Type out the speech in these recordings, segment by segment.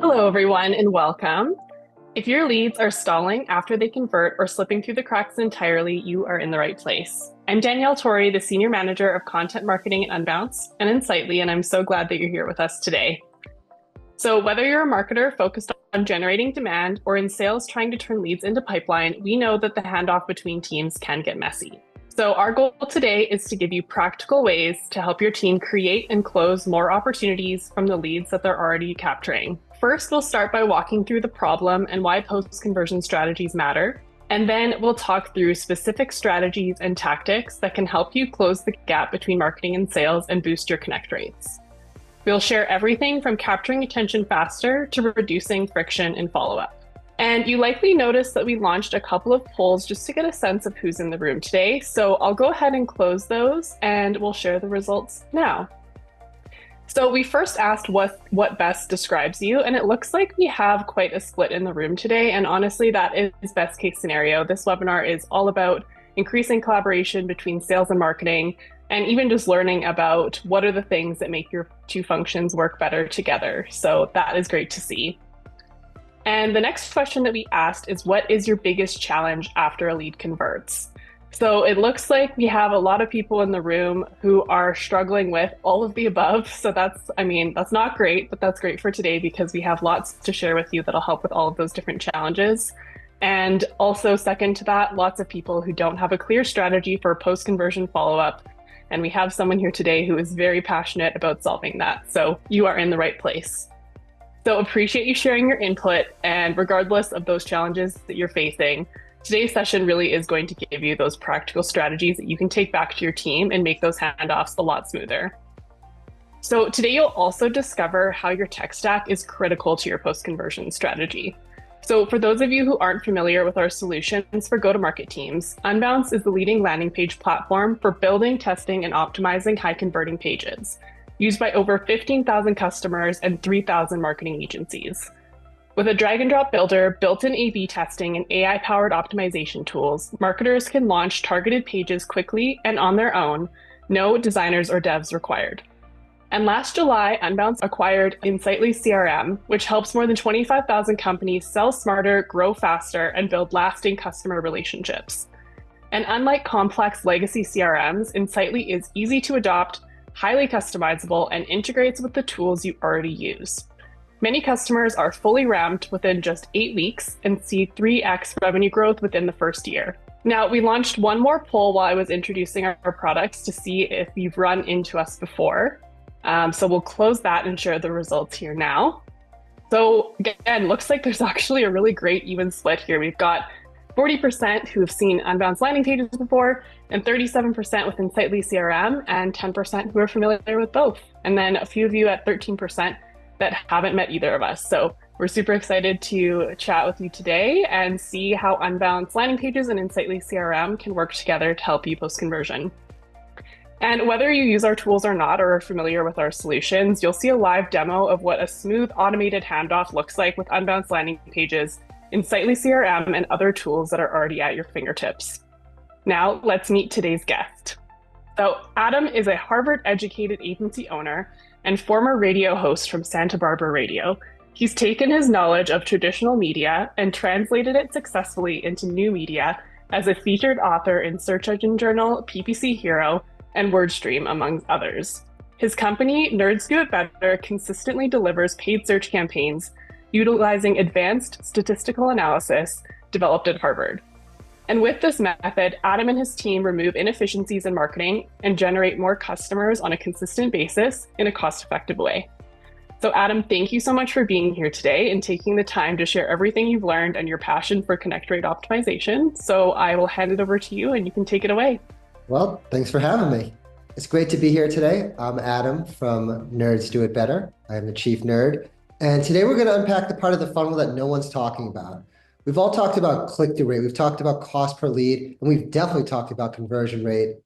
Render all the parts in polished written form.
Hello, everyone, and welcome. If your leads are stalling after they convert or slipping through the cracks entirely, you are in the right place. I'm Danielle Torrey, the Senior Manager of Content Marketing at UnBounce and Insightly, and I'm so glad that you're here with us today. So whether you're a marketer focused on generating demand or in sales trying to turn leads into pipeline, we know that the handoff between teams can get messy. So our goal today is to give you practical ways to help your team create and close more opportunities from the leads that they're already capturing. First, we'll start by walking through the problem and why post-conversion strategies matter. And then we'll talk through specific strategies and tactics that can help you close the gap between marketing and sales and boost your connect rates. We'll share everything from capturing attention faster to reducing friction in follow-up. And you likely noticed that we launched a couple of polls just to get a sense of who's in the room today. So I'll go ahead and close those and we'll share the results now. So we first asked what best describes you, and it looks like we have quite a split in the room today. And honestly, that is best case scenario. This webinar is all about increasing collaboration between sales and marketing, and even just learning about what are the things that make your two functions work better together. So that is great to see. And the next question that we asked is, what is your biggest challenge after a lead converts? So it looks like we have a lot of people in the room who are struggling with all of the above. So that's not great, but that's great for today because we have lots to share with you that'll help with all of those different challenges. And also second to that, lots of people who don't have a clear strategy for post-conversion follow-up. And we have someone here today who is very passionate about solving that. So you are in the right place. So appreciate you sharing your input, and regardless of those challenges that you're facing, today's session really is going to give you those practical strategies that you can take back to your team and make those handoffs a lot smoother. So today you'll also discover how your tech stack is critical to your post-conversion strategy. So for those of you who aren't familiar with our solutions for go-to-market teams, UnBounce is the leading landing page platform for building, testing, and optimizing high-converting pages, used by over 15,000 customers and 3,000 marketing agencies. With a drag and drop builder, built-in A/B testing, and AI-powered optimization tools, marketers can launch targeted pages quickly and on their own, no designers or devs required. And last July, UnBounce acquired Insightly CRM, which helps more than 25,000 companies sell smarter, grow faster, and build lasting customer relationships. And unlike complex legacy CRMs, Insightly is easy to adopt, highly customizable, and integrates with the tools you already use. Many customers are fully ramped within just 8 weeks and see 3x revenue growth within the first year. Now, we launched one more poll while I was introducing our products to see if you've run into us before. So we'll close that and share the results here now. So again, looks like there's actually a really great even split here. We've got 40% who have seen UnBounce landing pages before, and 37% with Insightly CRM, and 10% who are familiar with both. And then a few of you at 13% that haven't met either of us. So we're super excited to chat with you today and see how UnBounce landing pages and Insightly CRM can work together to help you post-conversion. And whether you use our tools or not, or are familiar with our solutions, you'll see a live demo of what a smooth automated handoff looks like with UnBounce landing pages, Insightly CRM, and other tools that are already at your fingertips. Now let's meet today's guest. So Adam is a Harvard-educated agency owner and former radio host from Santa Barbara Radio. He's taken his knowledge of traditional media and translated it successfully into new media as a featured author in Search Engine Journal, PPC Hero, and WordStream, among others. His company, Nerds Do It Better, consistently delivers paid search campaigns utilizing advanced statistical analysis developed at Harvard. And with this method, Adam and his team remove inefficiencies in marketing and generate more customers on a consistent basis in a cost-effective way. So Adam, thank you so much for being here today and taking the time to share everything you've learned and your passion for connect rate optimization. So I will hand it over to you and you can take it away. Well, thanks for having me. It's great to be here today. I'm Adam from Nerds Do It Better. I'm the chief nerd. And today we're going to unpack the part of the funnel that no one's talking about. We've all talked about click-through rate. We've talked about cost per lead, and we've definitely talked about conversion rate.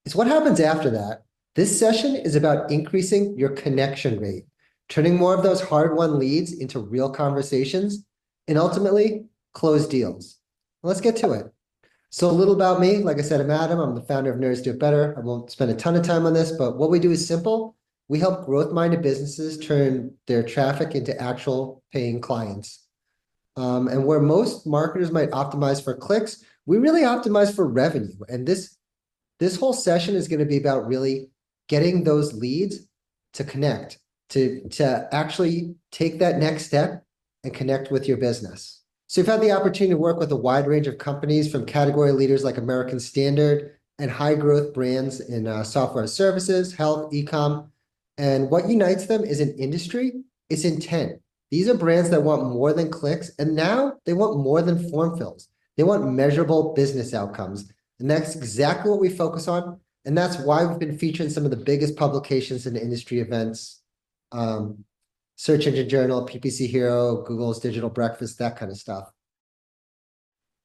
It's what happens after that. This session is about increasing your connection rate, turning more of those hard-won leads into real conversations, and ultimately close deals. Let's get to it. So a little about me. Like I said, I'm Adam. I'm the founder of Nerds Do It Better. I won't spend a ton of time on this, but what we do is simple. We help growth-minded businesses turn their traffic into actual paying clients. And where most marketers might optimize for clicks, we really optimize for revenue. And this whole session is going to be about really getting those leads to connect, to actually take that next step and connect with your business. So we've had the opportunity to work with a wide range of companies, from category leaders like American Standard and high growth brands in software services, health, e-com. And what unites them is an industry, it's intent. These are brands that want more than clicks, and now they want more than form fills. They want measurable business outcomes. And that's exactly what we focus on. And that's why we've been featured in some of the biggest publications and industry events. Search Engine Journal, PPC Hero, Google's Digital Breakfast, that kind of stuff.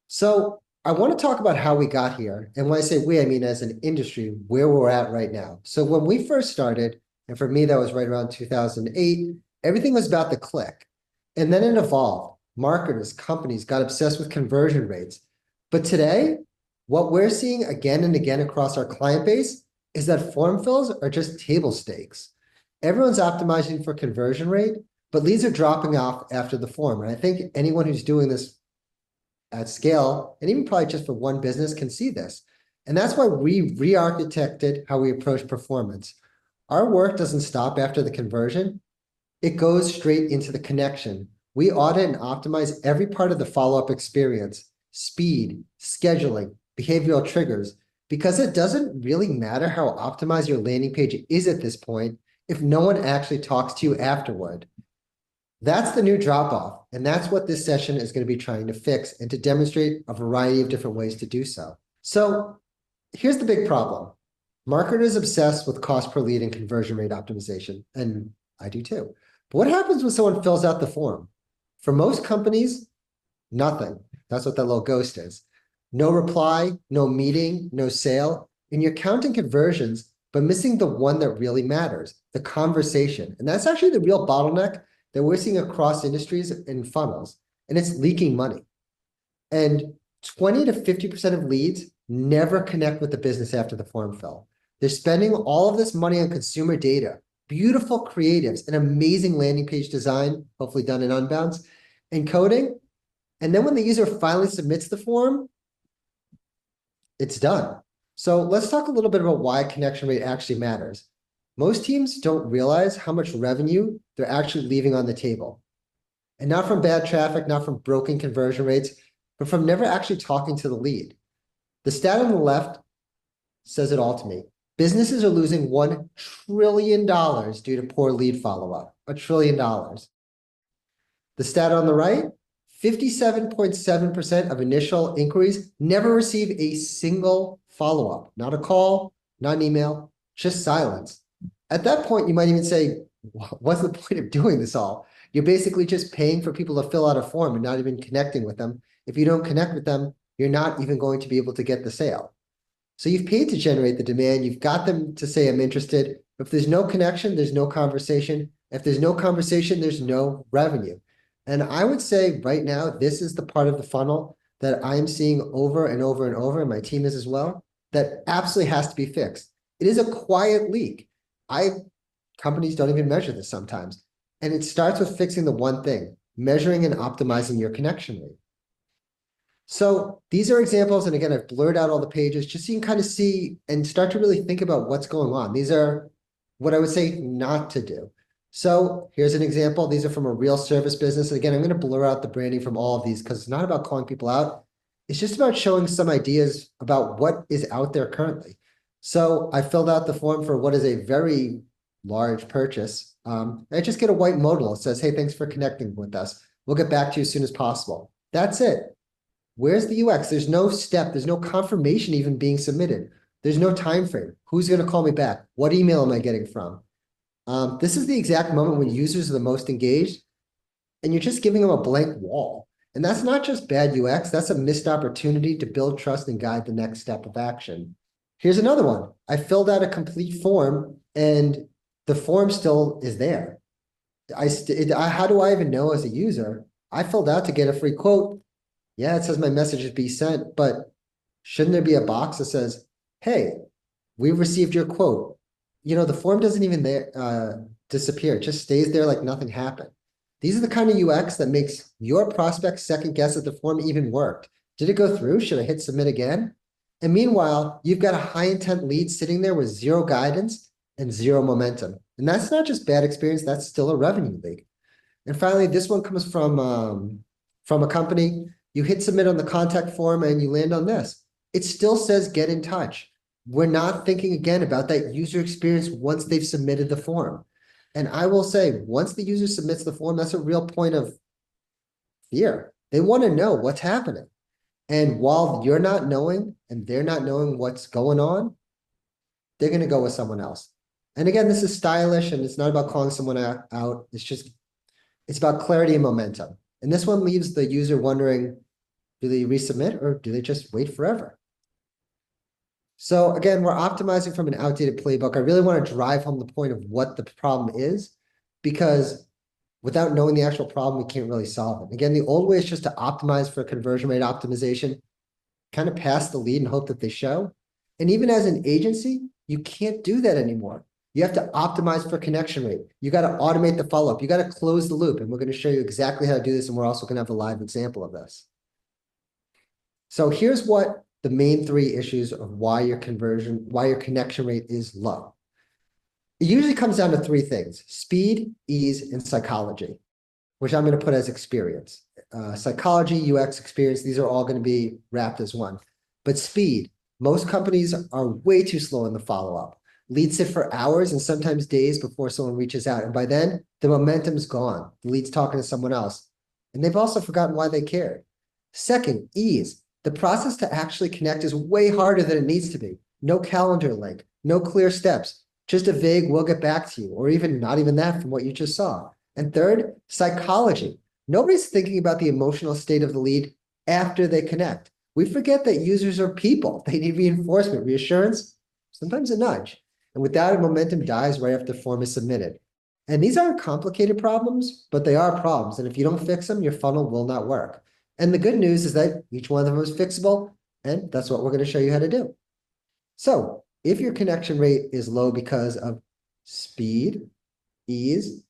So I want to talk about how we got here. And when I say we, I mean as an industry, where we're at right now. So when we first started, and for me, that was right around 2008, everything was about the click. And then it evolved. Marketers, companies got obsessed with conversion rates. But today, what we're seeing again and again across our client base is that form fills are just table stakes. Everyone's optimizing for conversion rate, but leads are dropping off after the form. And I think anyone who's doing this at scale, and even probably just for one business, can see this. And that's why we re-architected how we approach performance. Our work doesn't stop after the conversion. It goes straight into the connection. We audit and optimize every part of the follow-up experience: speed, scheduling, behavioral triggers, because it doesn't really matter how optimized your landing page is at this point if no one actually talks to you afterward. That's the new drop-off, and that's what this session is going to be trying to fix and to demonstrate a variety of different ways to do so. So here's the big problem. Marketers obsess with cost per lead and conversion rate optimization, and I do too. But what happens when someone fills out the form? For most companies, nothing. That's what that little ghost is. No reply, no meeting, no sale, and you're counting conversions, but missing the one that really matters, the conversation. And that's actually the real bottleneck that we're seeing across industries and funnels, and it's leaking money. And 20 to 50% of leads never connect with the business after the form fill. They're spending all of this money on consumer data, beautiful creatives, an amazing landing page design, hopefully done in UnBounce, and coding. And then when the user finally submits the form, it's done. So let's talk a little bit about why connection rate actually matters. Most teams don't realize how much revenue they're actually leaving on the table. And not from bad traffic, not from broken conversion rates, but from never actually talking to the lead. The stat on the left says it all to me. Businesses are losing $1 trillion due to poor lead follow-up. $1 trillion. The stat on the right, 57.7% of initial inquiries never receive a single follow-up. Not a call, not an email, just silence. At that point, you might even say, what's the point of doing this all? You're basically just paying for people to fill out a form and not even connecting with them. If you don't connect with them, you're not even going to be able to get the sale. So you've paid to generate the demand. You've got them to say, I'm interested. If there's no connection, there's no conversation. If there's no conversation, there's no revenue. And I would say right now, this is the part of the funnel that I'm seeing over and over and over, and my team is as well, that absolutely has to be fixed. It is a quiet leak. Companies don't even measure this sometimes. And it starts with fixing the one thing, measuring and optimizing your connection rate. So these are examples, and again, I've blurred out all the pages just so you can kind of see and start to really think about what's going on. These are what I would say not to do. So here's an example. These are from a real service business. And again, I'm going to blur out the branding from all of these because it's not about calling people out. It's just about showing some ideas about what is out there currently. So I filled out the form for what is a very large purchase. I just get a white modal. It says, hey, thanks for connecting with us. We'll get back to you as soon as possible. That's it. Where's the UX? There's no step. There's no confirmation even being submitted. There's no time frame. Who's going to call me back? What email am I getting from? This is the exact moment when users are the most engaged, and you're just giving them a blank wall. And that's not just bad UX. That's a missed opportunity to build trust and guide the next step of action. Here's another one. I filled out a complete form, and the form still is there. How do I even know as a user? I filled out to get a free quote. Yeah, it says my message is be sent, but shouldn't there be a box that says, hey, we received your quote. the form doesn't even disappear. It just stays there like nothing happened. These are the kind of UX that makes your prospect second guess that the form even worked. Did it go through? Should I hit submit again? And meanwhile, you've got a high intent lead sitting there with zero guidance and zero momentum. And that's not just bad experience, that's still a revenue leak. And finally, this one comes from a company. You hit submit on the contact form and you land on this. It still says get in touch. We're not thinking again about that user experience once they've submitted the form. And I will say, once the user submits the form, that's a real point of fear. They want to know what's happening. And while you're not knowing and they're not knowing what's going on, they're going to go with someone else. And again, this is stylish and it's not about calling someone out. It's about clarity and momentum. And this one leaves the user wondering, do they resubmit or do they just wait forever? So again, we're optimizing from an outdated playbook. I really want to drive home the point of what the problem is, because without knowing the actual problem, we can't really solve it. Again, the old way is just to optimize for conversion rate optimization, kind of pass the lead and hope that they show. And even as an agency, you can't do that anymore. You have to optimize for connection rate. You got to automate the follow-up. You got to close the loop. And we're going to show you exactly how to do this. And we're also going to have a live example of this. So here's what the main three issues of why your connection rate is low. It usually comes down to three things: speed, ease, and psychology, which I'm going to put as experience. Psychology, UX, experience, these are all going to be wrapped as one. But speed, most companies are way too slow in the follow-up. Leads sit for hours and sometimes days before someone reaches out. And by then, the momentum's gone. The lead's talking to someone else. And they've also forgotten why they cared. Second, ease. The process to actually connect is way harder than it needs to be. No calendar link, no clear steps, just a vague, we'll get back to you, or even not even that from what you just saw. And third, psychology. Nobody's thinking about the emotional state of the lead after they connect. We forget that users are people. They need reinforcement, reassurance, sometimes a nudge. And without it, momentum dies right after the form is submitted. And these aren't complicated problems, but they are problems. And if you don't fix them, your funnel will not work. And the good news is that each one of them is fixable, and that's what we're going to show you how to do. So if your connection rate is low because of speed, ease,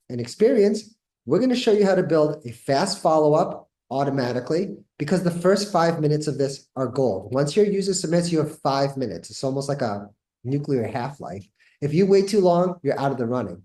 and experience, we're going to show you how to build a fast follow-up automatically, because the first 5 minutes of this are gold. Once your user submits, you have 5 minutes. It's almost like a nuclear half-life. If you wait too long, you're out of the running.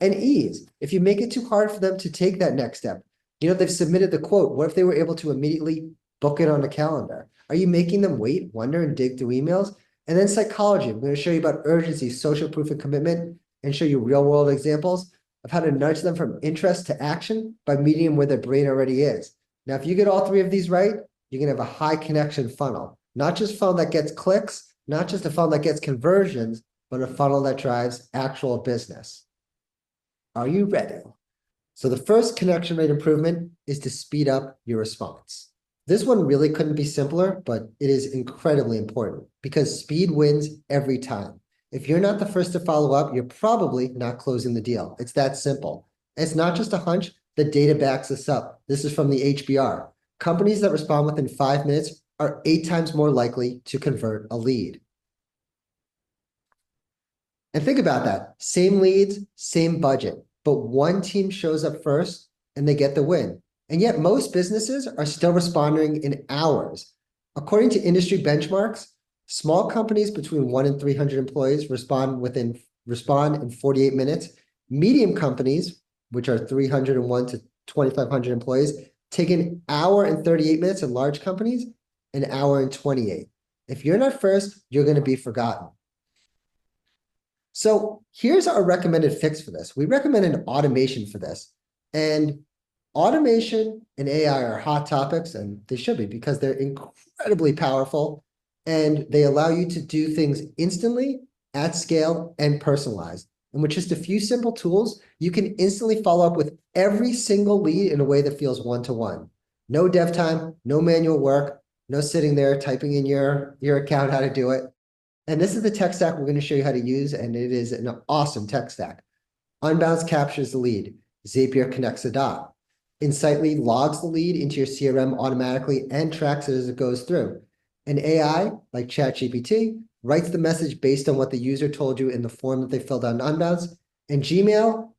And ease, if you make it too hard for them to take that next step, they've submitted the quote. What if they were able to immediately book it on the calendar? Are you making them wait, wonder, and dig through emails? And then psychology. I'm going to show you about urgency, social proof, and commitment, and show you real-world examples of how to nudge them from interest to action by meeting them where their brain already is. Now, if you get all three of these right, you're going to have a high connection funnel. Not just a funnel that gets clicks, not just a funnel that gets conversions, but a funnel that drives actual business. Are you ready? So the first connection rate improvement is to speed up your response. This one really couldn't be simpler, but it is incredibly important because speed wins every time. If you're not the first to follow up, you're probably not closing the deal. It's that simple. It's not just a hunch. The data backs this up. This is from the HBR. Companies that respond within 5 minutes are 8 times more likely to convert a lead. And think about that. Same leads, same budget, but one team shows up first and they get the win. And yet most businesses are still responding in hours. According to industry benchmarks, small companies between 1 and 300 employees respond in 48 minutes. Medium companies, which are 301 to 2,500 employees, take an hour and 38 minutes, and large companies, an hour and 28. If you're not first, you're going to be forgotten. So here's our recommended fix for this. We recommend an automation for this. And automation and AI are hot topics, and they should be because they're incredibly powerful and they allow you to do things instantly, at scale, and personalized. And with just a few simple tools, you can instantly follow up with every single lead in a way that feels one-to-one. No dev time, no manual work, no sitting there typing in your account how to do it. And this is the tech stack we're going to show you how to use, and it is an awesome tech stack. UnBounce captures the lead. Zapier connects the dot. Insightly logs the lead into your CRM automatically and tracks it as it goes through. And AI, like ChatGPT, writes the message based on what the user told you in the form that they filled out in UnBounce, and Gmail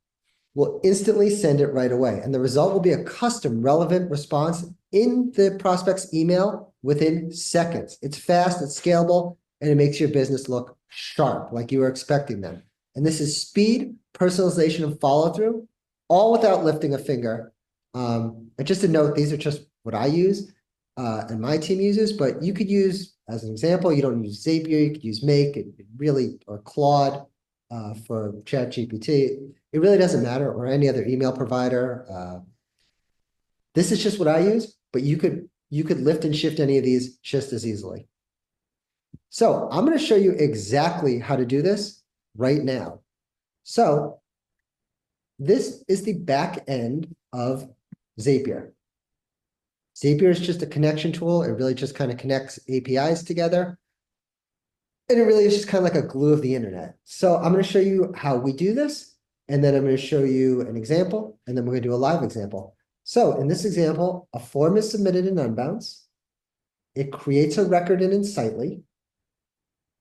will instantly send it right away. And the result will be a custom relevant response in the prospect's email within seconds. It's fast, it's scalable, and it makes your business look sharp, like you were expecting them. And this is speed, personalization, and follow-through, all without lifting a finger. And just a note, these are just what I use and my team uses, but you could use, as an example, you don't use Zapier, you could use Make, or Claude for ChatGPT. It really doesn't matter, or any other email provider. This is just what I use, but you could lift and shift any of these just as easily. So I'm going to show you exactly how to do this right now. So this is the back end of Zapier. Zapier is just a connection tool. It really just kind of connects APIs together. And it really is just kind of like a glue of the internet. So I'm going to show you how we do this. And then I'm going to show you an example. And then we're going to do a live example. So in this example, a form is submitted in UnBounce. It creates a record in Insightly.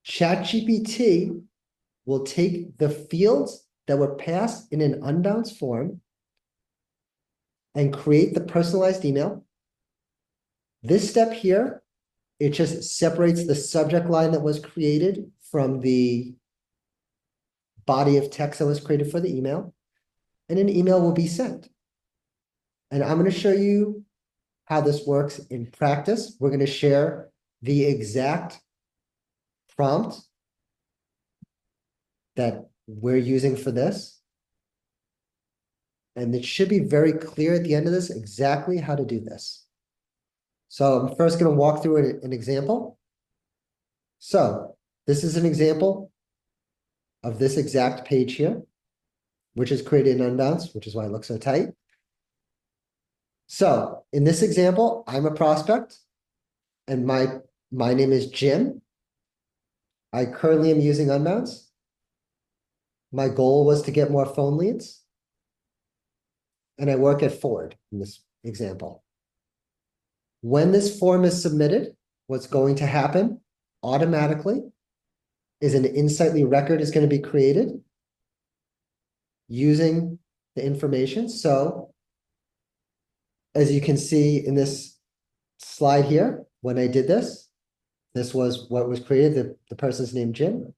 ChatGPT will take the fields that were passed in an UnBounce form and create the personalized email. This step here, it just separates the subject line that was created from the body of text that was created for the email, and an email will be sent. And I'm going to show you how this works in practice. We're going to share the exact prompt that we're using for this. And it should be very clear at the end of this exactly how to do this. So I'm first going to walk through an example. So this is an example of this exact page here, which is created in UnBounce, which is why it looks so tight. So in this example, I'm a prospect, and my name is Jim. I currently am using UnBounce. My goal was to get more phone leads, and I work at Ford in this example. When this form is submitted, what's going to happen automatically is an Insightly record is going to be created using the information. So as you can see in this slide here, when I did this, this was what was created, the person's name, Jim.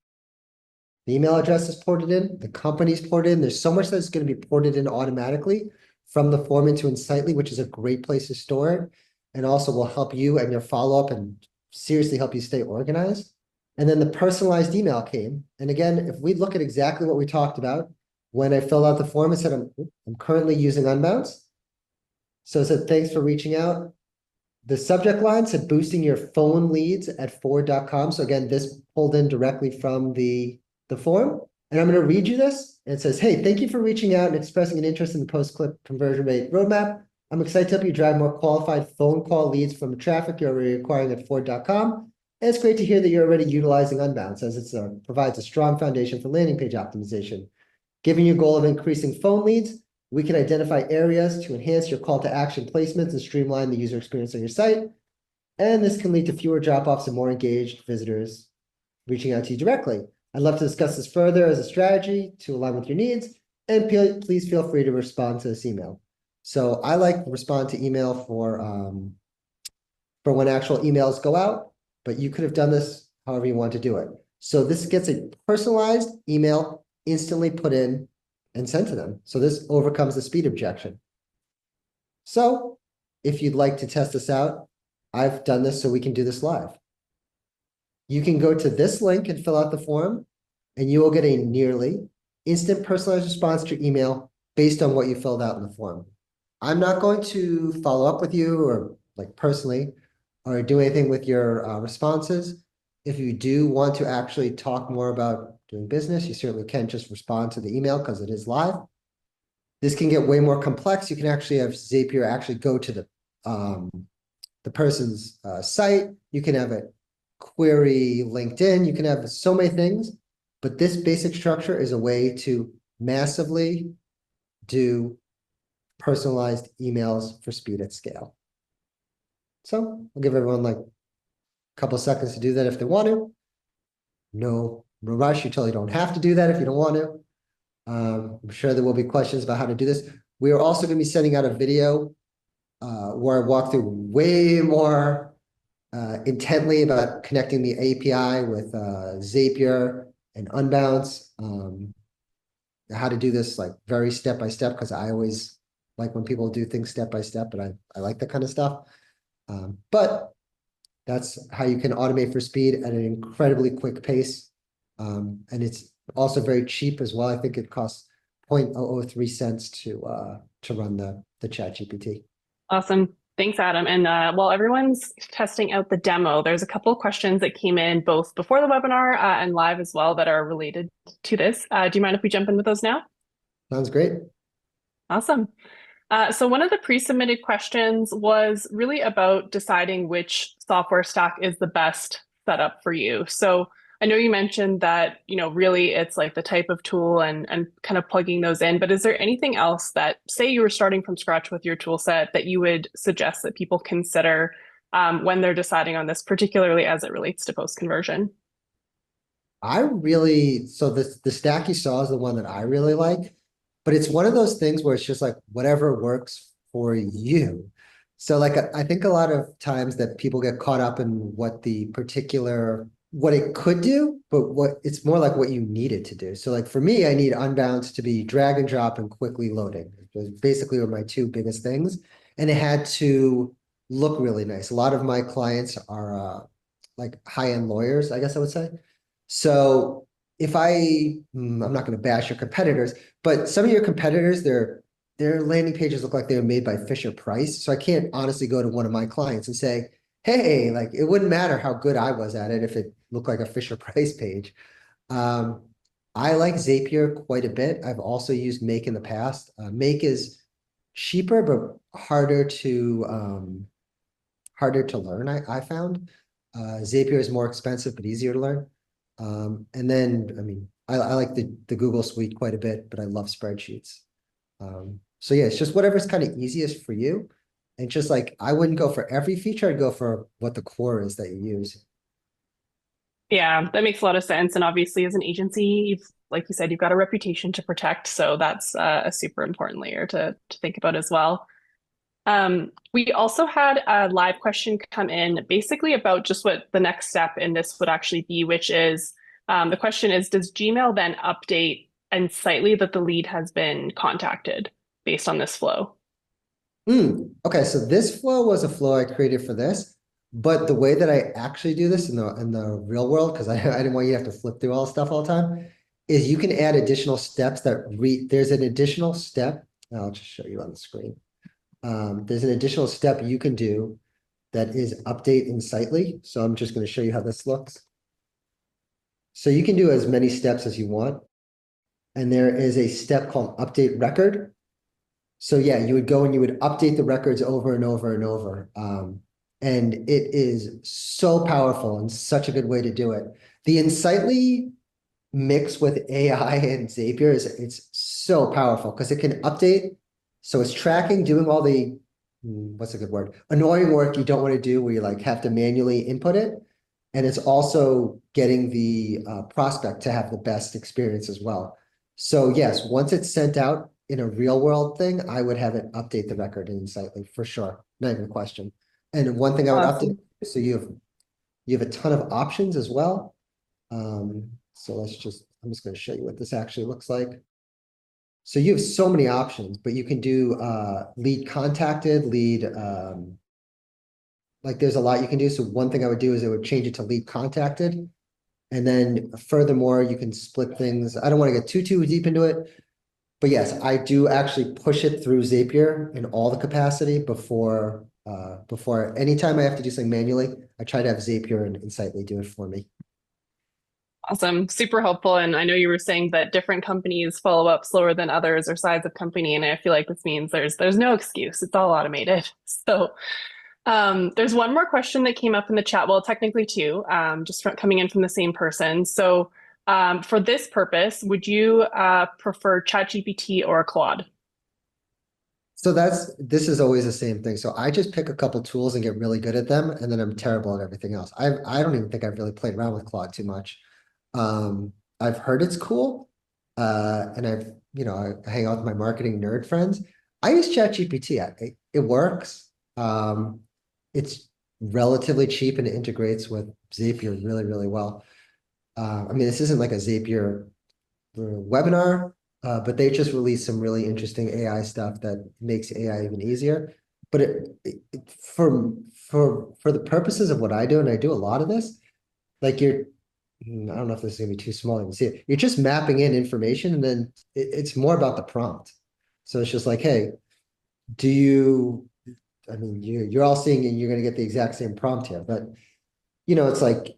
The email address is ported in, the company's ported in. There's so much that's going to be ported in automatically from the form into Insightly, which is a great place to store it, and also will help you and your follow-up and seriously help you stay organized. And then the personalized email came. And again, if we look at exactly what we talked about, when I filled out the form, it said, I'm currently using UnBounce. So it said, thanks for reaching out. The subject line said, boosting your phone leads at Ford.com. So again, this pulled in directly from the form. And I'm going to read you this. And it says, hey, thank you for reaching out and expressing an interest in the post-click conversion rate roadmap. I'm excited to help you drive more qualified phone call leads from the traffic you're already acquiring at Ford.com. And it's great to hear that you're already utilizing UnBounce, as it provides a strong foundation for landing page optimization. Given your goal of increasing phone leads, we can identify areas to enhance your call to action placements and streamline the user experience on your site. And this can lead to fewer drop-offs and more engaged visitors reaching out to you directly. I'd love to discuss this further as a strategy to align with your needs. And please feel free to respond to this email. So I like to respond to email for when actual emails go out, but you could have done this however you want to do it. So this gets a personalized email instantly put in and sent to them. So this overcomes the speed objection. So if you'd like to test this out, I've done this so we can do this live. You can go to this link and fill out the form, and you will get a nearly instant personalized response to your email based on what you filled out in the form. I'm not going to follow up with you or like personally or do anything with your responses. If you do want to actually talk more about doing business, you certainly can just respond to the email because it is live. This can get way more complex. You can actually have Zapier actually go to the person's site. You can have it query LinkedIn. You can have so many things, but this basic structure is a way to massively do personalized emails for speed at scale. So I'll give everyone like a couple seconds to do that if they want to. no rush. You totally don't have to do that if you don't want to. I'm sure there will be questions about how to do this. We are also going to be sending out a video where I walk through way more intently about connecting the API with Zapier and UnBounce. How to do this like very step by step, because I always like when people do things step by step, but I like that kind of stuff. But that's how you can automate for speed at an incredibly quick pace. And it's also very cheap as well. I think it costs 0.003 cents to run the chat GPT. Awesome. Thanks, Adam. And while everyone's testing out the demo, there's a couple of questions that came in both before the webinar and live as well that are related to this. Do you mind if we jump in with those now? Sounds great. Awesome. So one of the pre-submitted questions was really about deciding which software stack is the best setup for you. So I know you mentioned that, really it's like the type of tool and kind of plugging those in, but is there anything else that, say you were starting from scratch with your tool set, that you would suggest that people consider when they're deciding on this, particularly as it relates to post-conversion? So the stack you saw is the one that I really like, but it's one of those things where it's just like whatever works for you. So like I think a lot of times that people get caught up in what it could do, but it's more like what you need it to do. So like for me, I need UnBounce to be drag and drop and quickly loading. Those basically were my two biggest things. And it had to look really nice. A lot of my clients are like high-end lawyers, I guess I would say. So I'm not going to bash your competitors, but some of your competitors, their landing pages look like they were made by Fisher Price. So I can't honestly go to one of my clients and say, hey, like it wouldn't matter how good I was at it if it looked like a Fisher Price page. Um, I like Zapier quite a bit. I've also used Make in the past. Make is cheaper, but harder to learn, I found. Zapier is more expensive, but easier to learn. And then, I mean, I like the Google Suite quite a bit, but I love spreadsheets. So yeah, it's just whatever's kind of easiest for you. And just like, I wouldn't go for every feature, I'd go for what the core is that you use. Yeah, that makes a lot of sense. And obviously, as an agency, like you said, you've got a reputation to protect. So that's a super important layer to think about as well. We also had a live question come in basically about just what the next step in this would actually be, which is the question is, does Gmail then update Insightly that the lead has been contacted based on this flow? Okay, so this flow was a flow I created for this, but the way that I actually do this in the real world, because I didn't want you to have to flip through all the stuff all the time, is you can add additional steps there's an additional step. I'll just show you on the screen. There's an additional step you can do that is update Insightly. So I'm just going to show you how this looks. So you can do as many steps as you want. And there is a step called update record. So yeah, you would go and you would update the records over and over and over. And it is so powerful and such a good way to do it. The Insightly mix with AI and Zapier it's so powerful because it can update. So it's tracking, doing all the, what's a good word? Annoying work you don't want to do where you like have to manually input it. And it's also getting the prospect to have the best experience as well. So yes, once it's sent out in a real world thing, I would have it update the record in Insightly for sure. Not even a question. And one thing I would update, Awesome. so you have a ton of options as well. So I'm just going to show you what this actually looks like. So you have so many options, but you can do lead contacted, like there's a lot you can do. So one thing I would do is I would change it to lead contacted. And then furthermore, you can split things. I don't want to get too deep into it, but yes, I do actually push it through Zapier in all the capacity before anytime I have to do something manually, I try to have Zapier and Insightly do it for me. Awesome. Super helpful. And I know you were saying that different companies follow up slower than others or size of company. And I feel like this means there's no excuse. It's all automated. So there's one more question that came up in the chat. Well, technically two, just coming in from the same person. So for this purpose, would you prefer ChatGPT or Claude? So this is always the same thing. So I just pick a couple tools and get really good at them, and then I'm terrible at everything else. I don't even think I've really played around with Claude too much. I've heard it's cool. And I hang out with my marketing nerd friends. I use ChatGPT. It works. It's relatively cheap and it integrates with Zapier really, really well. I mean, this isn't like a Zapier webinar, but they just released some really interesting AI stuff that makes AI even easier. But for the purposes of what I do, and I do a lot of this, like I don't know if this is gonna be too small. You can see it. You're just mapping in information, and then it's more about the prompt. So it's just like, hey, do you? I mean, you're all seeing, and you're gonna get the exact same prompt here, but it's like,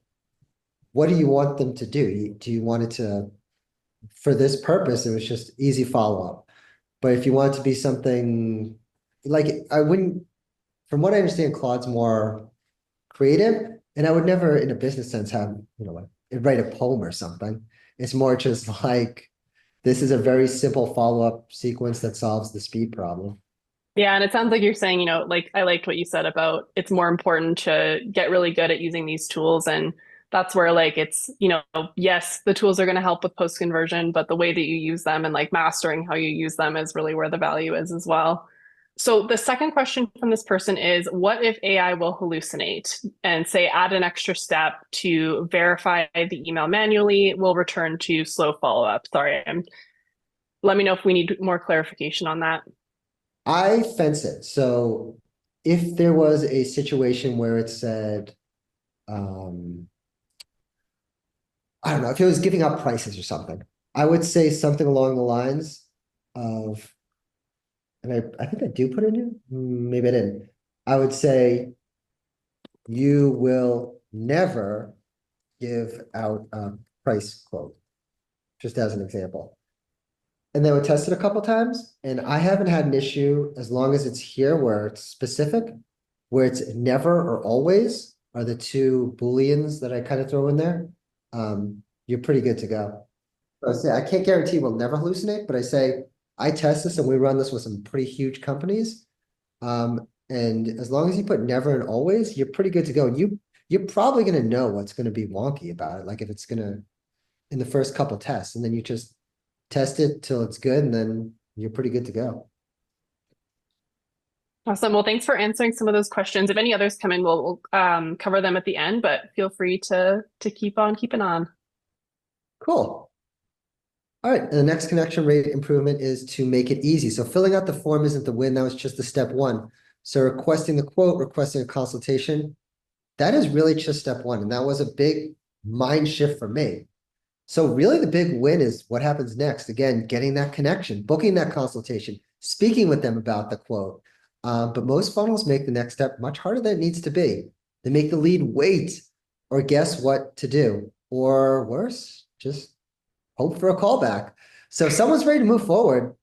what do you want them to do? Do you want it to, for this purpose, it was just easy follow-up. But if you want it to be something like, I wouldn't, from what I understand, Claude's more creative, and I would never, in a business sense, have, like write a poem or something. It's more just like, this is a very simple follow-up sequence that solves the speed problem. Yeah, and it sounds like you're saying, like I liked what you said about it's more important to get really good at using these tools. And that's where like it's, yes, the tools are going to help with post conversion, but the way that you use them and like mastering how you use them is really where the value is as well. So the second question from this person is, what if AI will hallucinate and say add an extra step to verify the email manually, will return to slow follow-up? Sorry, let me know if we need more clarification on that. I fence it. So if there was a situation where it said, um, I don't know, if it was giving out prices or something, I would say something along the lines of, and I think I do put it in, maybe I didn't. I would say you will never give out a price quote, just as an example. And then we test it a couple times, and I haven't had an issue as long as it's here where it's specific, where it's never or always are the two Booleans that I kind of throw in there. You're pretty good to go. So I say I can't guarantee we'll never hallucinate, but I say I test this and we run this with some pretty huge companies. And as long as you put never and always, you're pretty good to go. And you're probably gonna know what's gonna be wonky about it, like if it's gonna in the first couple tests, and then you just test it till it's good, and then you're pretty good to go. Awesome. Well, thanks for answering some of those questions. If any others come in, we'll cover them at the end, but feel free to keep on keeping on. Cool. All right, and the next connection rate improvement is to make it easy. So filling out the form isn't the win, that was just the step one. So requesting the quote, requesting a consultation, that is really just step one. And that was a big mind shift for me. So really the big win is what happens next. Again, getting that connection, booking that consultation, speaking with them about the quote. But most funnels make the next step much harder than it needs to be. They make the lead wait or guess what to do, or worse, just hope for a callback. So if someone's ready to move forward,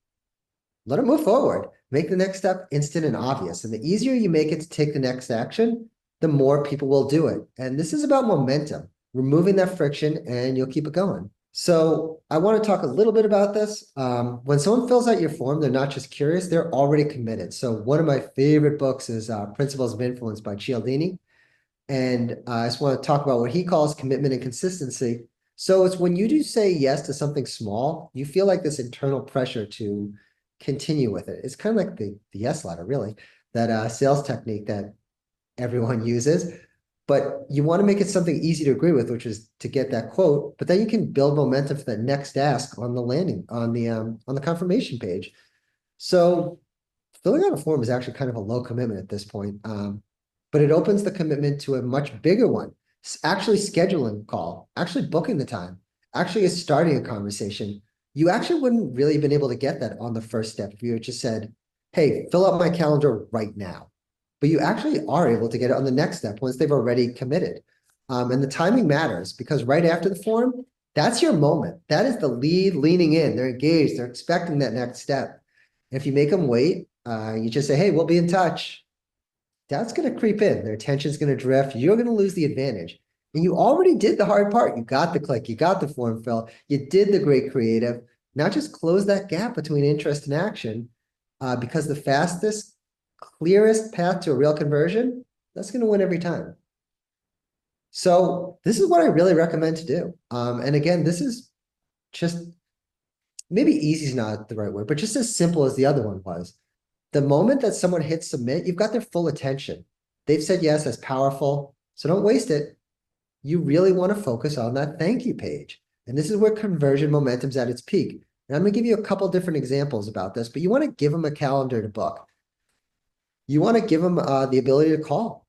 let them move forward. Make the next step instant and obvious. And the easier you make it to take the next action, the more people will do it. And this is about momentum, removing that friction, and you'll keep it going. So I want to talk a little bit about this. When someone fills out your form, they're not just curious, they're already committed. So one of my favorite books is Principles of Influence by Cialdini. And I just want to talk about what he calls commitment and consistency. So it's when you do say yes to something small, you feel like this internal pressure to continue with it. It's kind of like the yes ladder, really, that sales technique that everyone uses. But you want to make it something easy to agree with, which is to get that quote. But then you can build momentum for that next ask on the landing on the confirmation page. So filling out a form is actually kind of a low commitment at this point. But it opens the commitment to a much bigger one. Actually scheduling a call, actually booking the time, actually starting a conversation. You actually wouldn't really been able to get that on the first step if you had just said, hey, fill out my calendar right now. But you actually are able to get it on the next step once they've already committed. And the timing matters because right after the form, that's your moment. That is the lead leaning in. They're engaged. They're expecting that next step. And if you make them wait, you just say, hey, we'll be in touch. That's going to creep in. Their attention's going to drift. You're going to lose the advantage. And you already did the hard part. You got the click. You got the form fill. You did the great creative. Now just close that gap between interest and action because the fastest, clearest path to a real conversion, that's going to win every time. So this is what I really recommend to do. And again, this is just maybe easy is not the right word, but just as simple as the other one was. The moment that someone hits submit, you've got their full attention. They've said yes, that's powerful. So don't waste it. You really want to focus on that thank you page. And this is where conversion momentum's at its peak. And I'm going to give you a couple different examples about this, but you want to give them a calendar to book. You want to give them the ability to call.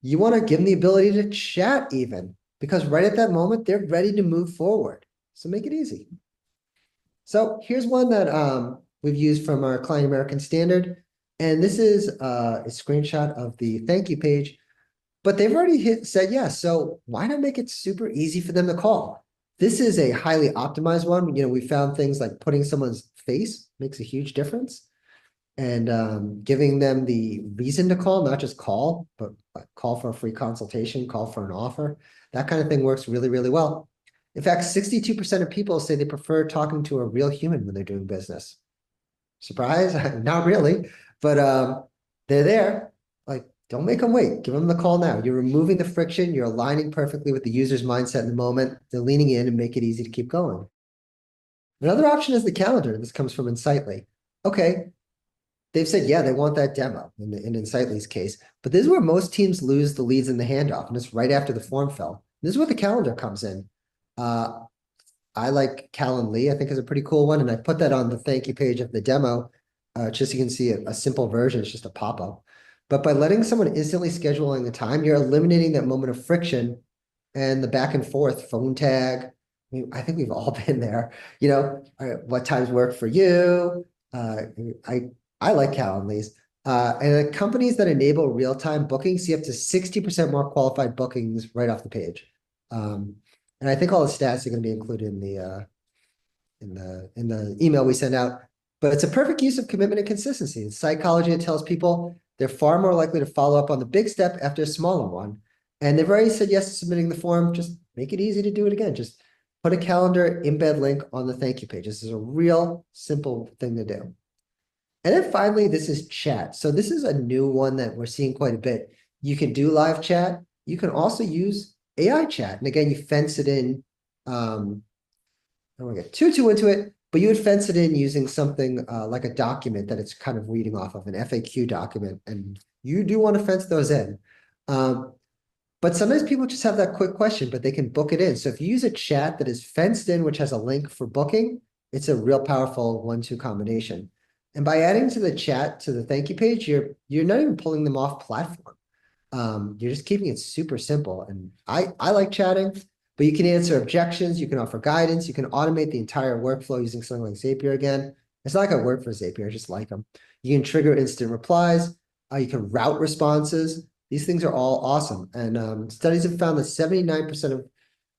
You want to give them the ability to chat even, because right at that moment, they're ready to move forward. So make it easy. So here's one that we've used from our Client American Standard. And this is a screenshot of the thank you page, but they've already said yes. So why not make it super easy for them to call? This is a highly optimized one. You know, we found things like putting someone's face makes a huge difference, and giving them the reason to call, not just call, but call for a free consultation, call for an offer. That kind of thing works really, really well. In fact, 62% of people say they prefer talking to a real human when they're doing business. Surprise? Not really, but they're there. Like, don't make them wait. Give them the call now. You're removing the friction. You're aligning perfectly with the user's mindset in the moment. They're leaning in and make it easy to keep going. Another option is the calendar. This comes from Insightly. Okay, they've said, yeah, they want that demo in Insightly's case, but this is where most teams lose the leads in the handoff, and it's right after the form fill. This is where the calendar comes in. I like Calendly, I think is a pretty cool one, and I put that on the thank you page of the demo, just so you can see a simple version. It's just a pop-up. But by letting someone instantly scheduling the time, you're eliminating that moment of friction and the back and forth phone tag. I mean, I think we've all been there. You know, what times work for you? Uh, I I like Calendly's. And the companies that enable real-time bookings see up to 60% more qualified bookings right off the page. And I think all the stats are going to be included in the email we send out. But it's a perfect use of commitment and consistency. In psychology, it tells people they're far more likely to follow up on the big step after a smaller one. And they've already said yes to submitting the form. Just make it easy to do it again. Just put a calendar embed link on the thank you page. This is a real simple thing to do. And then finally, this is chat. So this is a new one that we're seeing quite a bit. You can do live chat. You can also use AI chat. And again, you fence it in. I don't want to get too into it, but you would fence it in using something like a document that it's kind of reading off of, an FAQ document. And you do want to fence those in. But sometimes people just have that quick question, but they can book it in. So if you use a chat that is fenced in, which has a link for booking, it's a real powerful 1-2 combination. And by adding to the chat to the thank you page, you're not even pulling them off platform. You're just keeping it super simple. And I like chatting, but you can answer objections, you can offer guidance, you can automate the entire workflow using something like Zapier again. It's not like I work for Zapier, I just like them. You can trigger instant replies, you can route responses. These things are all awesome. And studies have found that 79% of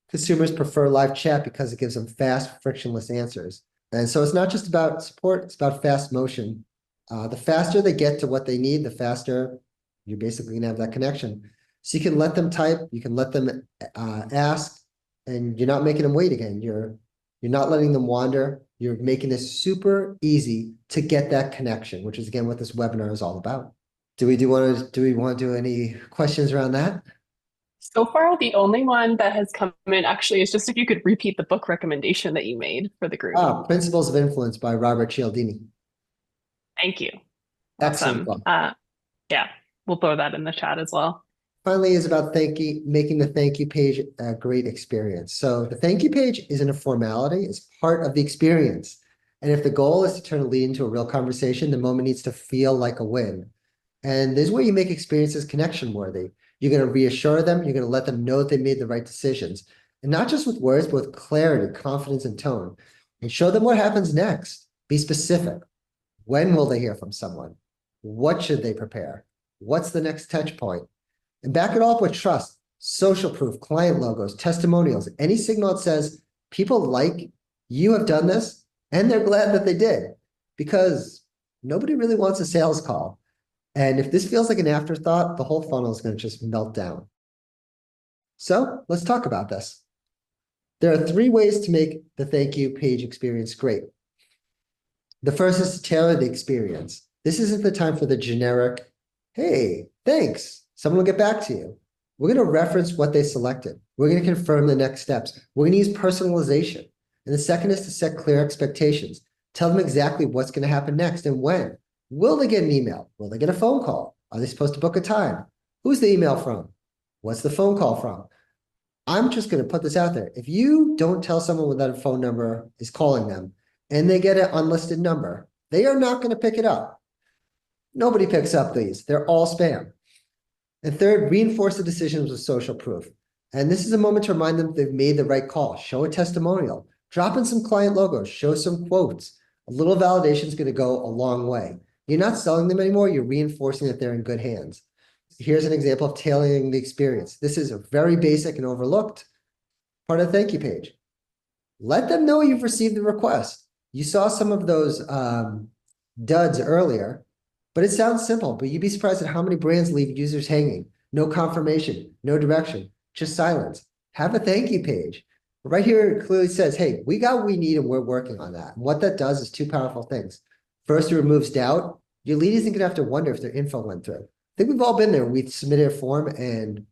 consumers prefer live chat because it gives them fast, frictionless answers. And so it's not just about support, it's about fast motion. The faster they get to what they need, the faster you're basically gonna have that connection. So you can let them type, you can let them ask, and you're not making them wait again. You're not letting them wander. You're making this super easy to get that connection, which is again what this webinar is all about. Do we want to do any questions around that? So far, the only one that has come in actually is just if you could repeat the book recommendation that you made for the group. Principles of Influence by Robert Cialdini. Thank you. Excellent Awesome. book. Yeah, we'll throw that in the chat as well. Finally is about making the thank you page a great experience. So the thank you page isn't a formality, it's part of the experience. And if the goal is to turn a lead into a real conversation, the moment needs to feel like a win. And this is where you make experiences connection worthy. You're going to reassure them, you're going to let them know that they made the right decisions. And not just with words, but with clarity, confidence, and tone. And show them what happens next. Be specific. When will they hear from someone? What should they prepare? What's the next touch point? And back it all up with trust, social proof, client logos, testimonials, any signal that says people like you have done this and they're glad that they did, because nobody really wants a sales call. And if this feels like an afterthought, the whole funnel is going to just melt down. So let's talk about this. There are 3 ways to make the thank you page experience great. The first is to tailor the experience. This isn't the time for the generic, hey, thanks, someone will get back to you. We're going to reference what they selected. We're going to confirm the next steps. We're going to use personalization. And the second is to set clear expectations. Tell them exactly what's going to happen next and when. Will they get an email? Will they get a phone call? Are they supposed to book a time? Who's the email from? What's the phone call from? I'm just going to put this out there. If you don't tell someone that a phone number is calling them and they get an unlisted number, they are not going to pick it up. Nobody picks up these. They're all spam. And third, reinforce the decisions with social proof. And this is a moment to remind them they've made the right call. Show a testimonial. Drop in some client logos. Show some quotes. A little validation is going to go a long way. You're not selling them anymore. You're reinforcing that they're in good hands. Here's an example of tailoring the experience. This is a very basic and overlooked part of the thank you page. Let them know you've received the request. You saw some of those duds earlier, but it sounds simple, but you'd be surprised at how many brands leave users hanging. No confirmation, no direction, just silence. Have a thank you page. Right here, it clearly says, hey, we got what we need and we're working on that. And what that does is two powerful things. First, it removes doubt. Your lead isn't gonna have to wonder if their info went through. I think we've all been there. We submitted a form and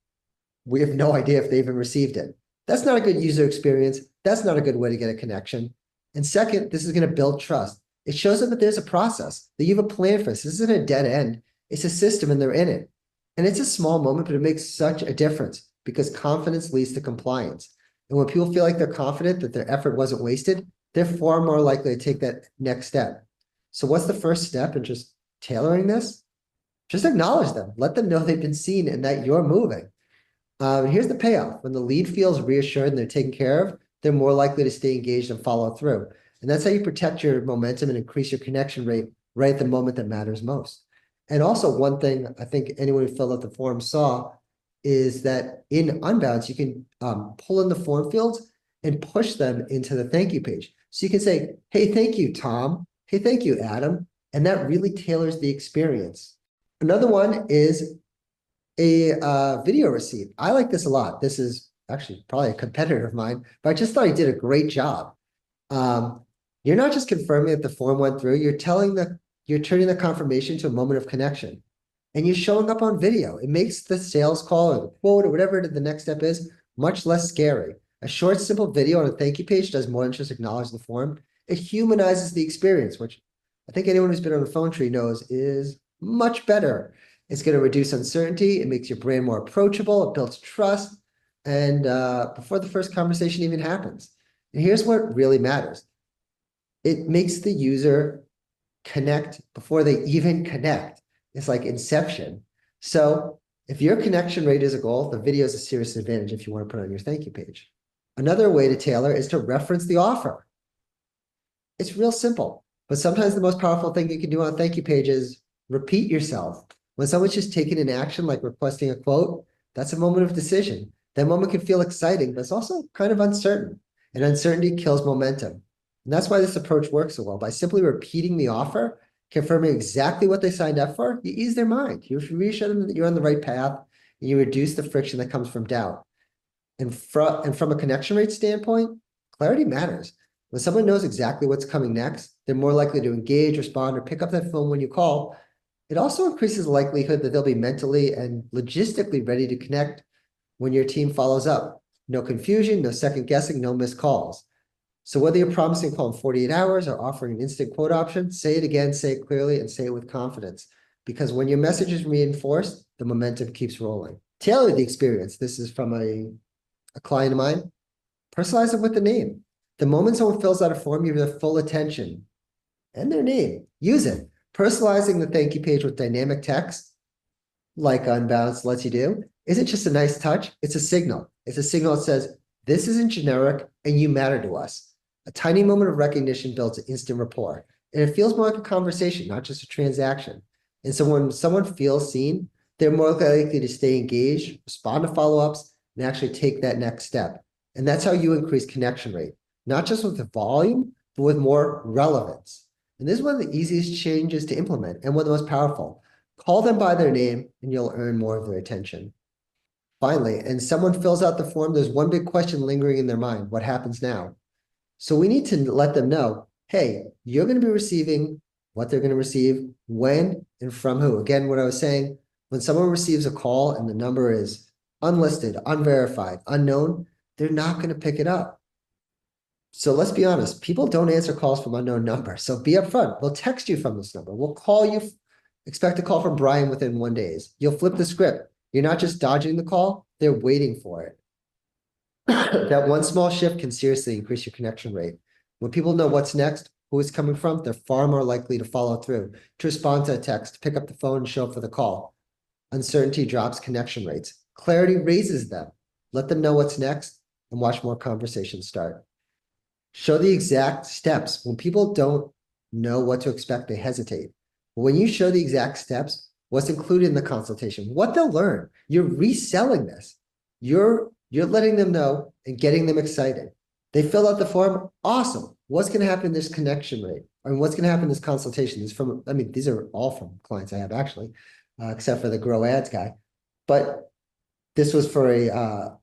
we have no idea if they even received it. That's not a good user experience. That's not a good way to get a connection. And second, this is gonna build trust. It shows them that there's a process, that you have a plan for this. This isn't a dead end. It's a system and they're in it. And it's a small moment, but it makes such a difference because confidence leads to compliance. And when people feel like they're confident that their effort wasn't wasted, they're far more likely to take that next step. So what's the first step in just tailoring this? Just acknowledge them. Let them know they've been seen and that you're moving. Here's the payoff. When the lead feels reassured and they're taken care of, they're more likely to stay engaged and follow through. And that's how you protect your momentum and increase your connection rate right at the moment that matters most. And also one thing I think anyone who filled out the form saw is that in UnBounce, you can pull in the form fields and push them into the thank you page. So you can say, hey, thank you, Tom. Hey, thank you, Adam. And that really tailors the experience. Another one is a video receipt. I like this a lot. This is actually probably a competitor of mine, but I just thought he did a great job. You're not just confirming that the form went through, you're turning the confirmation to a moment of connection. And you're showing up on video. It makes the sales call or the quote or whatever the next step is much less scary. A short, simple video on a thank you page does more than just acknowledge the form. It humanizes the experience, which I think anyone who's been on the phone tree knows is much better. It's going to reduce uncertainty. It makes your brand more approachable. It builds trust. And before the first conversation even happens. And here's what really matters. It makes the user connect before they even connect. It's like inception. So if your connection rate is a goal, the video is a serious advantage if you want to put it on your thank you page. Another way to tailor is to reference the offer. It's real simple, but sometimes the most powerful thing you can do on a thank you page is repeat yourself. When someone's just taking an action like requesting a quote, that's a moment of decision. That moment can feel exciting, but it's also kind of uncertain. And uncertainty kills momentum. And that's why this approach works so well. By simply repeating the offer, confirming exactly what they signed up for, you ease their mind. You reassure them that you're on the right path, and you reduce the friction that comes from doubt. And from a connection rate standpoint, clarity matters. When someone knows exactly what's coming next, they're more likely to engage, respond, or pick up that phone when you call. It also increases the likelihood that they'll be mentally and logistically ready to connect when your team follows up. No confusion, no second guessing, no missed calls. So whether you're promising a call in 48 hours or offering an instant quote option, say it again, say it clearly, and say it with confidence. Because when your message is reinforced, the momentum keeps rolling. Tailor the experience. This is from a client of mine. Personalize it with the name. The moment someone fills out a form, you have their full attention and their name. Use it. Personalizing the thank you page with dynamic text, like UnBounce lets you do, isn't just a nice touch. It's a signal. It's a signal that says, this isn't generic and you matter to us. A tiny moment of recognition builds an instant rapport. And it feels more like a conversation, not just a transaction. And so when someone feels seen, they're more likely to stay engaged, respond to follow-ups, and actually take that next step. And that's how you increase connection rate, not just with the volume, but with more relevance. And this is one of the easiest changes to implement and one of the most powerful. Call them by their name and you'll earn more of their attention. Finally, and someone fills out the form, there's one big question lingering in their mind. What happens now? So we need to let them know, hey, you're going to be receiving what they're going to receive, when, and from who. Again, what I was saying, when someone receives a call and the number is unlisted, unverified, unknown, they're not going to pick it up. So let's be honest, people don't answer calls from unknown numbers. So be upfront. We'll text you from this number. We'll call you. Expect a call from Brian within 1 day. You'll flip the script. You're not just dodging the call, they're waiting for it. That one small shift can seriously increase your connection rate. When people know what's next, who it's coming from, they're far more likely to follow through, to respond to a text, pick up the phone, and show up for the call. Uncertainty drops connection rates. Clarity raises them. Let them know what's next and watch more conversations start. Show the exact steps. When people don't know what to expect, they hesitate. But when you show the exact steps, what's included in the consultation, what they'll learn, you're reselling this. You're letting them know and getting them excited. They fill out the form. Awesome. What's going to happen in this connection rate? I mean, what's going to happen in this consultation? These are all from clients I have actually, except for the Grow Ads guy. But this was for a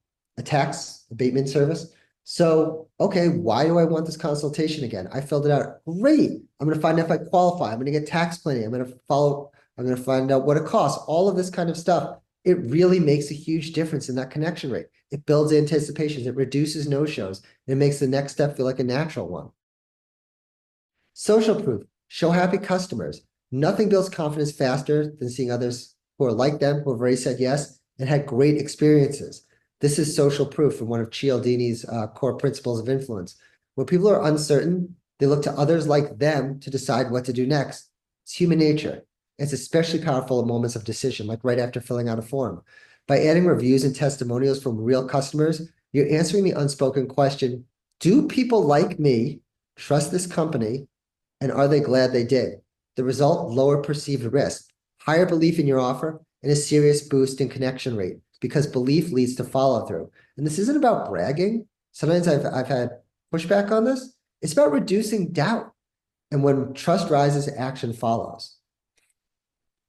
tax abatement service. So, okay, why do I want this consultation again? I filled it out. Great. I'm going to find out if I qualify. I'm going to get tax planning. I'm going to find out what it costs, all of this kind of stuff. It really makes a huge difference in that connection rate. It builds anticipations. It reduces no-shows. It makes the next step feel like a natural one. Social proof. Show happy customers. Nothing builds confidence faster than seeing others who are like them, who have already said yes and had great experiences. This is social proof from one of Cialdini's core principles of influence. When people are uncertain, they look to others like them to decide what to do next. It's human nature. It's especially powerful in moments of decision, like right after filling out a form. By adding reviews and testimonials from real customers, you're answering the unspoken question, do people like me trust this company, and are they glad they did? The result, lower perceived risk, higher belief in your offer, and a serious boost in connection rate, because belief leads to follow through. And this isn't about bragging. Sometimes I've had pushback on this. It's about reducing doubt. And when trust rises, action follows.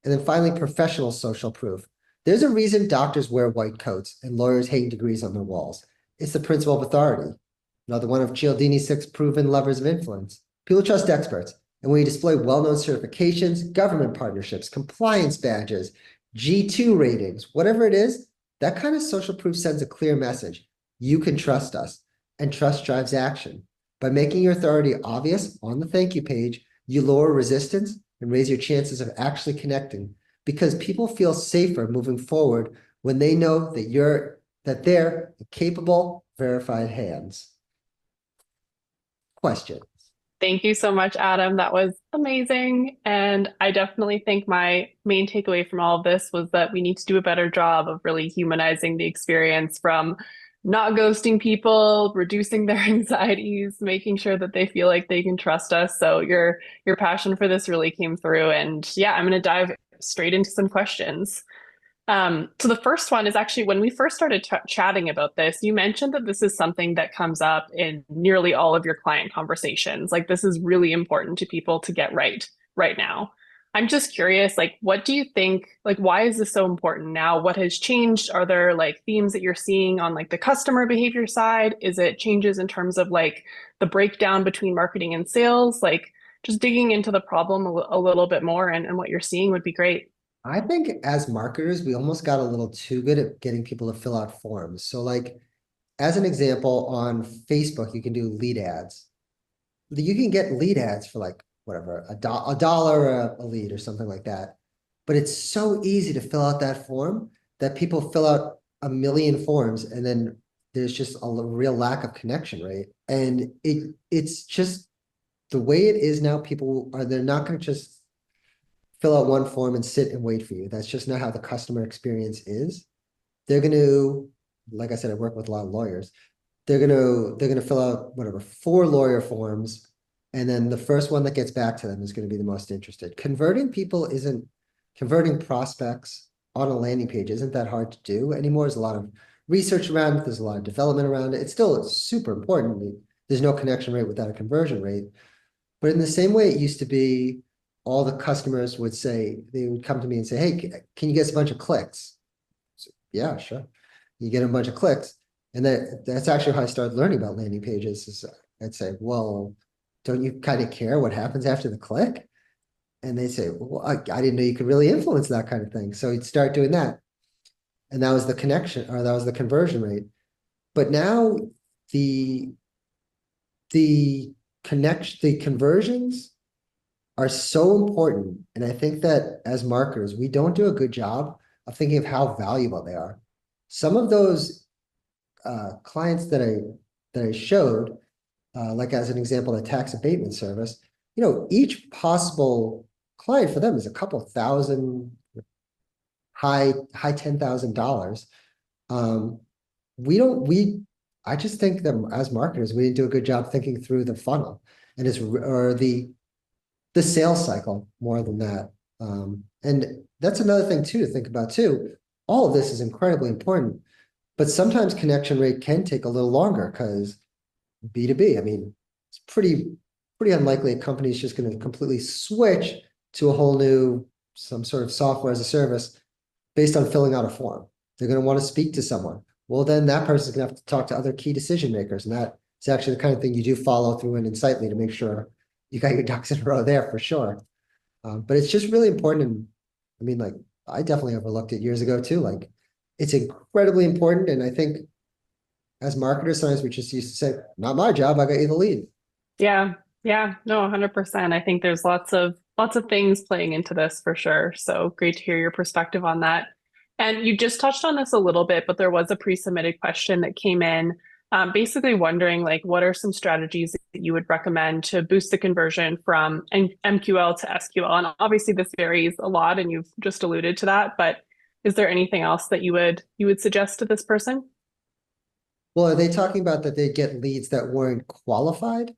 And then finally, professional social proof. There's a reason doctors wear white coats and lawyers hang degrees on their walls. It's the principle of authority. Another one of Cialdini's 6 proven levers of influence. People trust experts. And when you display well-known certifications, government partnerships, compliance badges, G2 ratings, whatever it is, that kind of social proof sends a clear message. You can trust us, and trust drives action. By making your authority obvious on the thank you page, you lower resistance and raise your chances of actually connecting, because people feel safer moving forward when they know that they're capable, verified hands. Question. Thank you so much, Adam. That was amazing. And I definitely think my main takeaway from all of this was that we need to do a better job of really humanizing the experience, from not ghosting people, reducing their anxieties, making sure that they feel like they can trust us. So your passion for this really came through. And yeah, I'm going to dive straight into some questions. So the first one is actually when we first started chatting about this, you mentioned that this is something that comes up in nearly all of your client conversations. Like, this is really important to people to get right now. I'm just curious, like, what do you think, like, why is this so important now? What has changed? Are there like themes that you're seeing on like the customer behavior side? Is it changes in terms of like the breakdown between marketing and sales? Like, just digging into the problem a little bit more and what you're seeing would be great. I think as marketers, we almost got a little too good at getting people to fill out forms. So like, as an example, on Facebook, you can do lead ads. You can get lead ads for like whatever, a dollar a lead or something like that. But it's so easy to fill out that form that people fill out a million forms, and then there's just a real lack of connection rate. And it's just the way it is now. They're not going to just fill out one form and sit and wait for you. That's just not how the customer experience is. They're going to, like I said, I work with a lot of lawyers. They're gonna fill out whatever 4 lawyer forms, and then the first one that gets back to them is going to be the most interested. Converting prospects on a landing page isn't that hard to do anymore. There's a lot of research around it. There's a lot of development around it. It's still super important. There's no connection rate without a conversion rate. But in the same way it used to be, all the customers would come to me and say, hey, can you get us a bunch of clicks? So, yeah, sure. You get a bunch of clicks. And that's actually how I started learning about landing pages. I'd say, well, don't you kind of care what happens after the click? And they say, well, I didn't know you could really influence that kind of thing. So you'd start doing that. and that was the connection, or that was the conversion rate. But now the the conversions are so important. And I think that as marketers, we don't do a good job of thinking of how valuable they are. Some of those clients that I showed, like as an example, the tax abatement service, each possible client for them is a couple thousand, high $10,000. Um, we don't we I just think that as marketers, we didn't do a good job thinking through the funnel and or the sales cycle more than that. And that's another thing too to think about too. All of this is incredibly important, but sometimes connection rate can take a little longer because B2B, I mean, it's pretty unlikely a company is just going to completely switch to a whole new some sort of software as a service based on filling out a form. They're going to want to speak to someone. Well, then that person's going to have to talk to other key decision makers, and that is actually the kind of thing you do follow through in Insightly to make sure you got your ducks in a row there for sure. But it's just really important. And I mean, like, I definitely overlooked it years ago too. Like, it's incredibly important. And I think as marketers, sometimes we just used to say, not my job, I got you the lead. Yeah. Yeah. No, 100%. I think there's lots of things playing into this for sure. So great to hear your perspective on that. And you just touched on this a little bit, but there was a pre-submitted question that came in, basically wondering like what are some strategies that you would recommend to boost the conversion from MQL to SQL? And obviously this varies a lot, and you've just alluded to that, but is there anything else that you would suggest to this person? Well, are they talking about that they get leads that weren't qualified?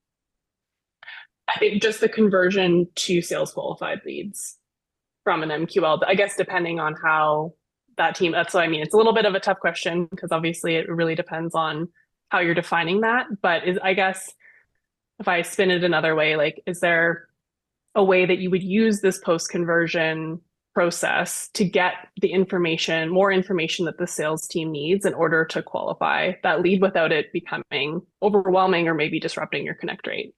I think just the conversion to sales qualified leads from an MQL, I guess, depending on how that team, that's what I mean. It's a little bit of a tough question because obviously it really depends on how you're defining that. But I guess if I spin it another way, like, is there a way that you would use this post conversion process to get the information, more information that the sales team needs in order to qualify that lead without it becoming overwhelming or maybe disrupting your connect rate?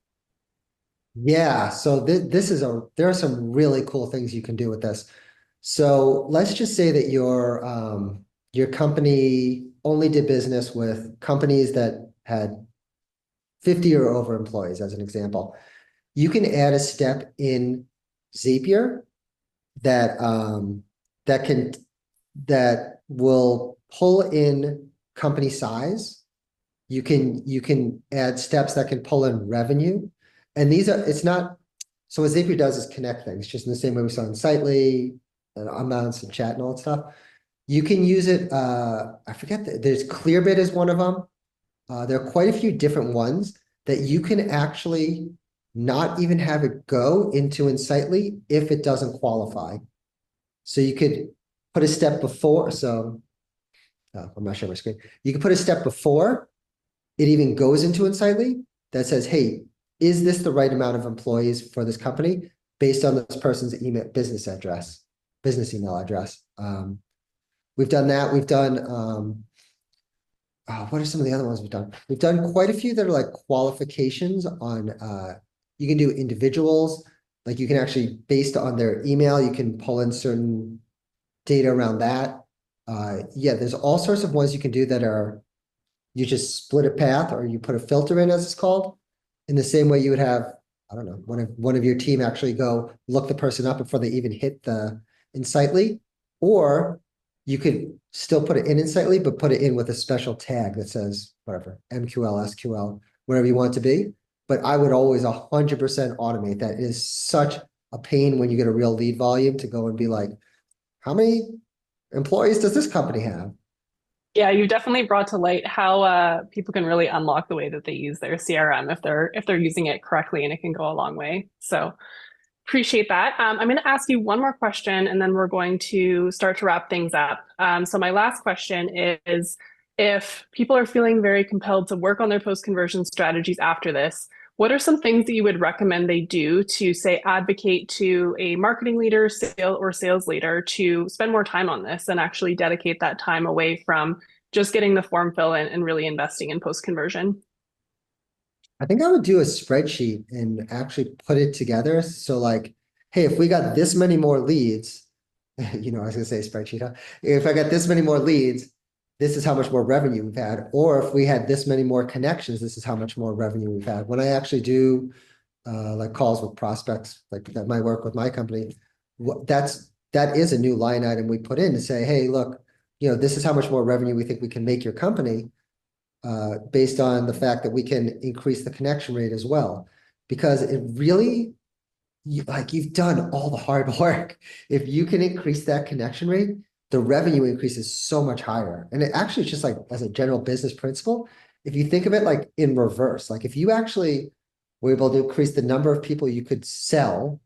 Yeah, so there are some really cool things you can do with this. So let's just say that your company only did business with companies that had 50 or over employees, as an example. You can add a step in Zapier that that can that will pull in company size. You can add steps that can pull in revenue. And it's not, so what Zapier does is connect things, just in the same way we saw in Sightly and UnBounce and chat and all that stuff. You can use it, I forget, there's Clearbit is one of them. There are quite a few different ones that you can actually not even have it go into Insightly if it doesn't qualify. So you could put a step before, I'm not sure my screen. You can put a step before it even goes into Insightly that says, hey, is this the right amount of employees for this company based on this person's business email address? We've done that. We've done, what are some of the other ones we've done? We've done quite a few that are like qualifications on, you can do individuals, like you can actually, based on their email, you can pull in certain data around that. Yeah, there's all sorts of ones you can do that are, you just split a path or you put a filter in, as it's called, in the same way you would have, I don't know, one of your team actually go look the person up before they even hit the Insightly, or you could still put it in Insightly, but put it in with a special tag that says whatever, MQL, SQL, whatever you want it to be. But I would always 100% automate that. It is such a pain when you get a real lead volume to go and be like, how many employees does this company have? Yeah, you definitely brought to light how people can really unlock the way that they use their CRM if they're using it correctly, and it can go a long way. So appreciate that. I'm going to ask you one more question, and then we're going to start to wrap things up. So my last question is, if people are feeling very compelled to work on their post-conversion strategies after this, what are some things that you would recommend they do to, say, advocate to a marketing leader, sales leader to spend more time on this and actually dedicate that time away from just getting the form fill in and really investing in post-conversion? I think I would do a spreadsheet and actually put it together. So like, hey, if we got this many more leads, I was going to say spreadsheet, huh? If I got this many more leads, this is how much more revenue we've had. Or if we had this many more connections, this is how much more revenue we've had. When I actually do like calls with prospects, like that might work with my company, that is a new line item we put in to say, hey, look, this is how much more revenue we think we can make your company based on the fact that we can increase the connection rate as well. Because it really, you've done all the hard work. If you can increase that connection rate, the revenue increase is so much higher. And it actually just like as a general business principle, if you think of it like in reverse, like if you actually were able to increase the number of people you could sell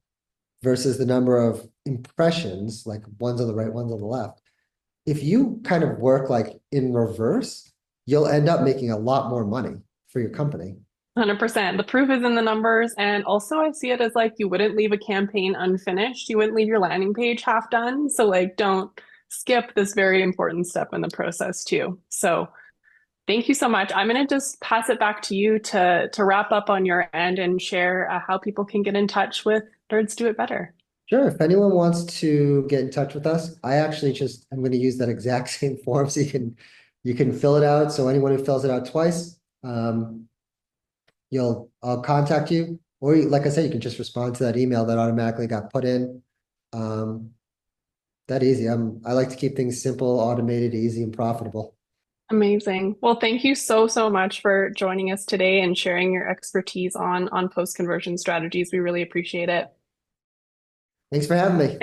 versus the number of impressions, like ones on the right, ones on the left, if you kind of work like in reverse, you'll end up making a lot more money for your company. 100%. The proof is in the numbers. And also, I see it as like you wouldn't leave a campaign unfinished. You wouldn't leave your landing page half done. So, like, don't skip this very important step in the process, too. So, thank you so much. I'm going to just pass it back to you to wrap up on your end and share how people can get in touch with Nerds Do It Better. Sure. If anyone wants to get in touch with us, I'm going to use that exact same form so you can fill it out. So anyone who fills it out twice, I'll contact you, or like I said, you can just respond to that email that automatically got put in. That easy. I like to keep things simple, automated, easy, and profitable. Amazing. Well, thank you so, so much for joining us today and sharing your expertise on post-conversion strategies. We really appreciate it. Thanks for having me.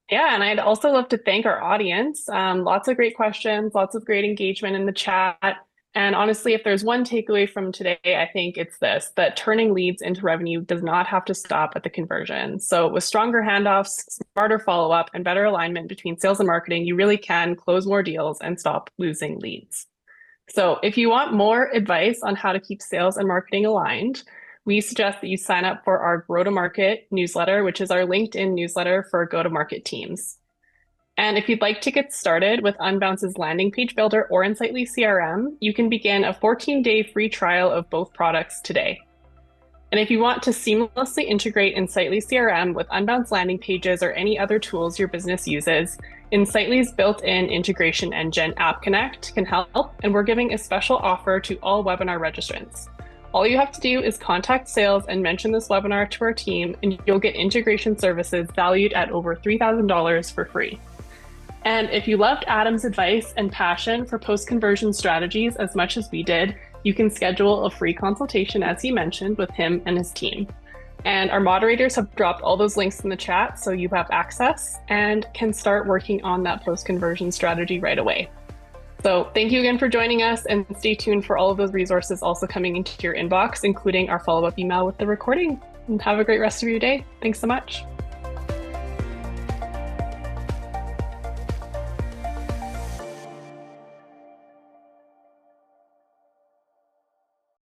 Yeah, and I'd also love to thank our audience. Lots of great questions, lots of great engagement in the chat. And honestly, if there's one takeaway from today, I think it's this, that turning leads into revenue does not have to stop at the conversion. So with stronger handoffs, smarter follow-up, and better alignment between sales and marketing, you really can close more deals and stop losing leads. So if you want more advice on how to keep sales and marketing aligned, we suggest that you sign up for our Grow to Market newsletter, which is our LinkedIn newsletter for go-to-market teams. And if you'd like to get started with UnBounce's landing page builder or Insightly CRM, you can begin a 14-day free trial of both products today. And if you want to seamlessly integrate Insightly CRM with UnBounce landing pages or any other tools your business uses, Insightly's built-in integration engine, App Connect, can help, and we're giving a special offer to all webinar registrants. All you have to do is contact sales and mention this webinar to our team, and you'll get integration services valued at over $3,000 for free. And if you loved Adam's advice and passion for post-conversion strategies as much as we did, you can schedule a free consultation, as he mentioned, with him and his team. And our moderators have dropped all those links in the chat, so you have access and can start working on that post-conversion strategy right away. So thank you again for joining us, and stay tuned for all of those resources also coming into your inbox, including our follow-up email with the recording. And have a great rest of your day. Thanks so much.